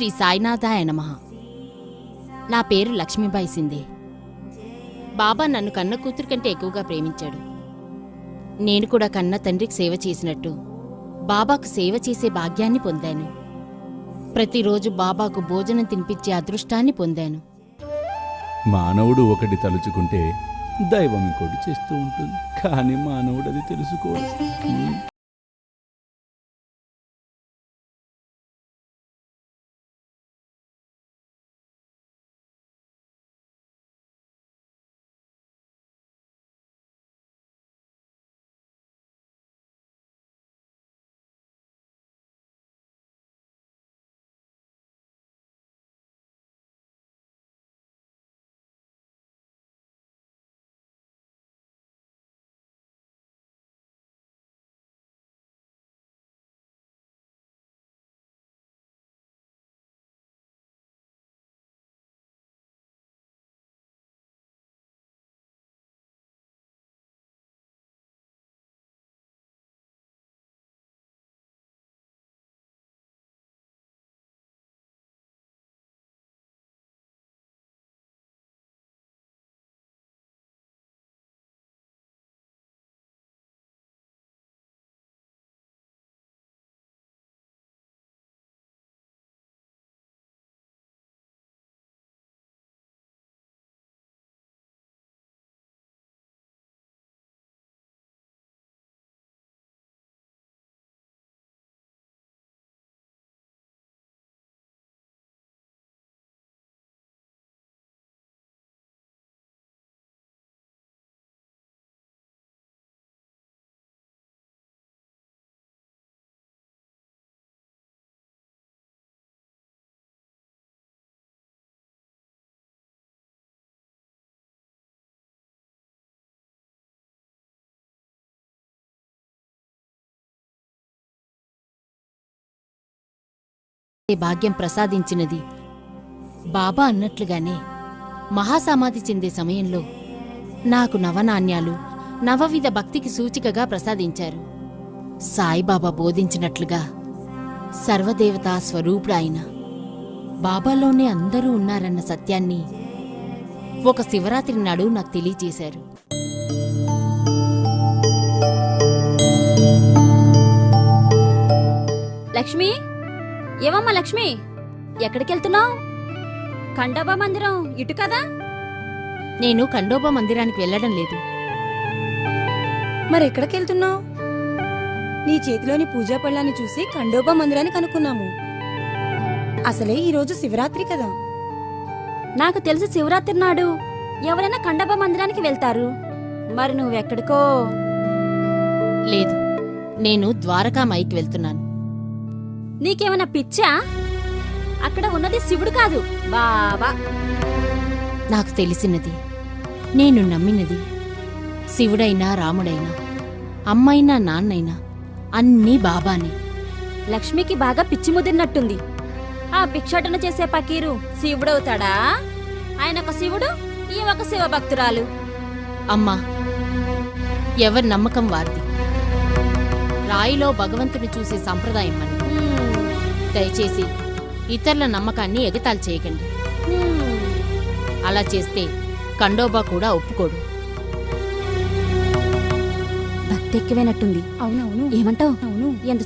శ్రీ సాయినాథాయ నమః. నా పేరు లక్ష్మీబాయి సిందే. బాబా నన్ను కన్న కూతురు కంటే ఎక్కువగా ప్రేమించాడు. నేను కూడా కన్న తండ్రికి సేవ చేసినట్టు బాబాకు సేవ చేసే భాగ్యాన్ని పొందాను. ప్రతిరోజు బాబాకు భోజనం తినిపించే అదృష్టాన్ని పొందాను. మానవుడు ఒకటి తలుచుకుంటే దైవం ఇంకోటి చేస్తూ ఉంటుంది, కానీ మానవుడు అది తెలుసుకోడు. భాగ్యం ప్రసాదించినది బాబా అన్నట్లుగానే మహాసమాధి చెందే సమయంలో నాకు నవనాణ్యాలు నవవిధ భక్తికి సూచికగా ప్రసాదించారు. సాయిబాబా బోధించినట్లుగా సర్వదేవతా స్వరూపుడాయన బాబాలోనే అందరూ ఉన్నారన్న సత్యాన్ని ఒక శివరాత్రి నాడు నాకు తెలియజేశారు. లక్ష్మి, ఏవమ్మా లక్ష్మి, ఎక్కడికెళ్తున్నావు? ఖండోబా మందిరం ఇటు కదా? నేను ఖండోబా మందిరానికి వెళ్లడం లేదు. మరెక్కడికెళ్తున్నావు? నీ చేతిలోని పూజా పళ్ళాన్ని చూసి ఖండోబా మందిరానికి అనుకున్నాము. అసలే ఈరోజు శివరాత్రి కదా. నాకు తెలిసి శివరాత్రి నాడు ఎవరైనా ఖండోబా మందిరానికి వెళ్తారు. మరి నువ్వెక్కడికో? లేదు, నేను ద్వారకామాయికి వెళ్తున్నాను. నీకేమైనా పిచ్చా? అక్కడ ఉన్నది శివుడు కాదు, బాబా. నాకు తెలిసినది, నేను నమ్మినది, శివుడైనా రాముడైనా అమ్మైనా నాన్నైనా అన్నీ బాబానే. లక్ష్మికి బాగా పిచ్చి ముదిరినట్టుంది. ఆ భిక్షాటన చేసే పకీరు శివుడవుతాడా? ఆయన ఒక శివుడు, ఈ ఒక శివభక్తురాలు. అమ్మా, ఎవరి నమ్మకం వారిది. రాయిలో భగవంతుని చూసే సంప్రదాయం మనది. దయచేసి ఇతరుల నమ్మకాన్ని ఎగతాళి చేయకండి. అలా చేస్తే ఖండోబా కూడా ఒప్పుకోడు. భక్తి ఎక్కువైనట్టుంది. అవునవును, ఏమంటావు? అవును. ఎంత